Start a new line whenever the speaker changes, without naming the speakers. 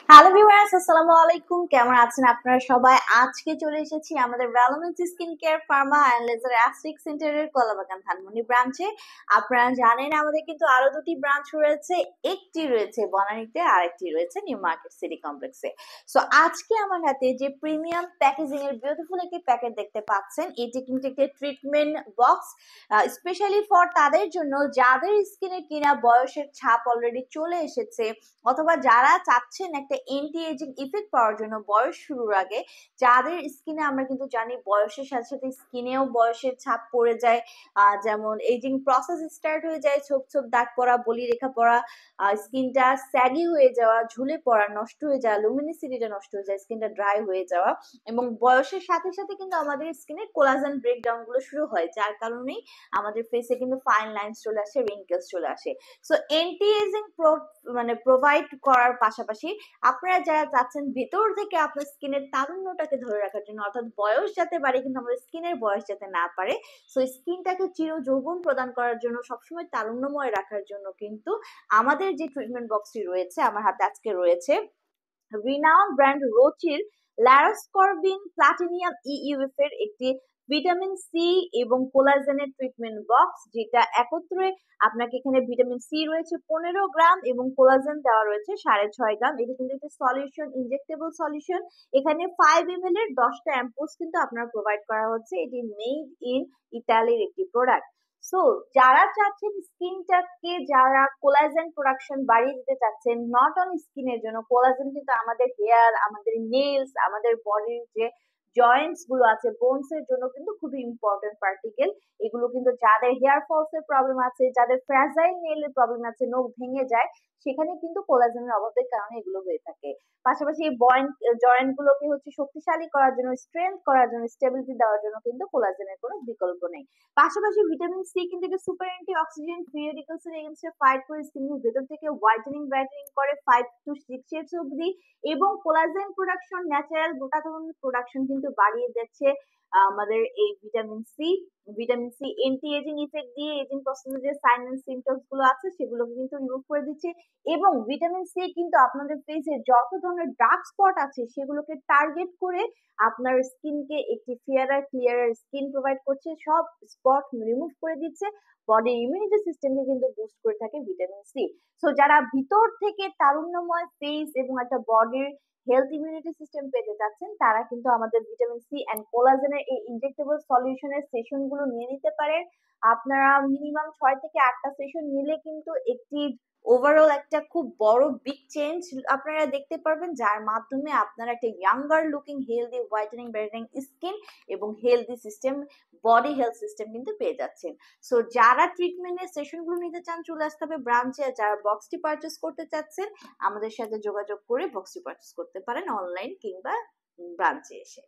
Hello viewers, আসসালামু আলাইকুম। কেমন আছেন আপনারা সবাই? আজকে চলে এসেছি আমাদের ভ্যালোমেন্স skin care pharma and laser aesthetic সেন্টারের কলাবাগান ধানমন্ডি ব্রাঞ্চে। আপনারা জানেন আমাদের কিন্তু আরো দুটি ব্রাঞ্চ রয়েছে, একটি রয়েছে বনানীতে, আরেকটি রয়েছে নিউ মার্কেট সিটি কমপ্লেক্সে। সো আজকে আমার হাতে যে প্রিমিয়াম প্যাকেজিং এর বিউটিফুল একটি প্যাকেট দেখতে পাচ্ছেন, এটি কিন্তু একটি ট্রিটমেন্ট বক্স স্পেশালি ফর তাদের জন্য যাদের স্কিনে কিনা বয়সের ছাপ অলরেডি চলে এসেছে, অথবা যারা চাচ্ছেন একটা এন্টি এজিং ইফেক্ট পাওয়ার জন্য বয়স শুরুর আগে। যাদের স্কিনে আমরা কিন্তু জানি বয়সের সাথে সাথে স্কিনেও বয়সের ছাপ পড়ে যায়, যেমন এজিং প্রসেস স্টার্ট হয়ে যায়, ছোপ ছোপ দাগ পড়া, বলি রেখা পড়া, স্কিনটা স্যাগি হয়ে যাওয়া, ঝুলে পড়া, নষ্ট হয়ে যাওয়া, লুমিনিসিটিটা নষ্ট হয়ে যায়, স্কিনটা ড্রাই হয়ে যাওয়া। এবং বয়সের সাথে সাথে কিন্তু আমাদের স্কিনে কোলাজেন ব্রেকডাউন গুলো শুরু হয়, যার কারণেই আমাদের ফেসে কিন্তু ফাইন লাইনস চলে আসে, রিঙ্কেলস চলে আসে। সো এন্টি এজিং প্রোভাইড করার পাশাপাশি আপনারা যারা চাচ্ছেন ভেতর থেকে আপনার স্কিনের তারুণ্যটাকে ধরে রাখার জন্য, অর্থাৎ বয়স যাতে বাড়ে কিন্তু আমাদের স্কিনের বয়স যাতে না পারে, সো স্কিনটাকে চির যৌবন প্রদান করার জন্য, সবসময় তারুণ্যময় রাখার জন্য কিন্তু আমাদের যে ট্রিটমেন্ট বক্সটি রয়েছে, আমার হাতে আজকে রয়েছে রিনাউন্ড ব্র্যান্ড রোচির ল্যারোস্করবিন প্লাটিনিয়াম ইইউএফ এর একটি ভিটামিন সি এবং কোলাজেনের ট্রিটমেন্ট বক্স, যেটা একত্রে আপনাকে এখানে ভিটামিন সি রয়েছে 15 গ্রাম এবং কোলাজেন দেওয়া রয়েছে 6.5 গ্রাম। এটি কিন্তু একটি সলিউশন, ইনজেক্টেবল সলিউশন। এখানে 5 ml এর 10টা অ্যাম্পুলস কিন্তু আপনার প্রোভাইড করা হচ্ছে। এটি মেড ইন ইতালির একটি প্রোডাক্ট। সো যারা চাচ্ছেন স্কিনটাকে, যারা কোলাজেন প্রোডাকশন বাড়িয়ে দিতে চাচ্ছেন, নট অনলি স্কিনের জন্য, কোলাজেন কিন্তু আমাদের হেয়ার, আমাদের নেলস, আমাদের বডির যে জয়েন্টস গুলো আছে, বোনস এর জন্য কিন্তু খুবই ইম্পর্টেন্ট পার্টিকেল। এগুলো কিন্তু যাদের হেয়ার ফলস এর প্রবলেম আছে, যাদের ফ্র্যাজাইল নেলের প্রবলেম আছে, নখ ভেঙে যায়, সেখানে কিন্তু কোলাজেনের অভাবের কারণে এগুলো হয়ে থাকে। পাশাপাশি এই জয়েন্ট গুলোকে হচ্ছে শক্তিশালী করার জন্য, স্ট্রেংথ করার জন্য, স্টেবিলিটি দেওয়ার জন্য কিন্তু কোলাজেনের কোনো বিকল্প নেই। পাশাপাশি ভিটামিন সি কিন্তু একটা super anti oxidant, free radicals এর এগেইনস্টে ফাইট করে স্কিনের ভেতর থেকে হোয়াইটেনিং ব্রাইটেনিং করে 5 to 6 ইয়ার্স অবধি, এবং collagen production, natural glutathione production কিন্তু বাড়িয়ে দিচ্ছে আমাদের এই vitamin C. Vitamin C anti aging effect দিয়ে এজিং প্রসেসের যে সাইন এন্ড সিম্পটমস গুলো আছে সেগুলোকে কিন্তু রিমুভ করে দিচ্ছে। এবং ভিটামিন সি কিন্তু আপনাদের ফেসে যত ধরনের ডার্ক স্পট আছে সেগুলোকে টার্গেট করে আপনার স্কিনকে একটি ফেয়ারার ক্লিয়ারার স্কিন প্রোভাইড করছে, সব স্পট রিমুভ করে দিচ্ছে। বডি ইমিউনিটি সিস্টেমকে কিন্তু বুস্ট করে থাকে ভিটামিন সি। সো যারা ভিতর থেকে তারুণ্যময় ফেস এবং একটা বডির হেলথ ইমিউনিটি সিস্টেম পেতে চাচ্ছেন, তারা কিন্তু আমাদের ভিটামিন সি অ্যান্ড কোলাজেনের এই ইনজেক্টেবল সলিউশনের সেশন গুলো নিয়ে নিতে পারেন। আপনারা মিনিমাম 6 থেকে 8টা সেশন নিলে কিন্তু একটি ওভারঅল একটা খুব বড় বিগ চেঞ্জ আপনারা দেখতে পারবেন, যার মাধ্যমে আপনারা একটা younger looking, healthy, whitening, brightening skin এবং healthy system, body health system কিন্তু পেয়ে যাচ্ছেন। সো যারা ট্রিটমেন্টের সেশন গুলো নিতে চান, চলে আসতে হবে ব্রাঞ্চে। যারা বক্সটি পারচেস করতে চাচ্ছেন, আমাদের সাথে যোগাযোগ করে বক্সটি পারচেস করতে পারেন অনলাইন কিংবা ব্রাঞ্চে এসে।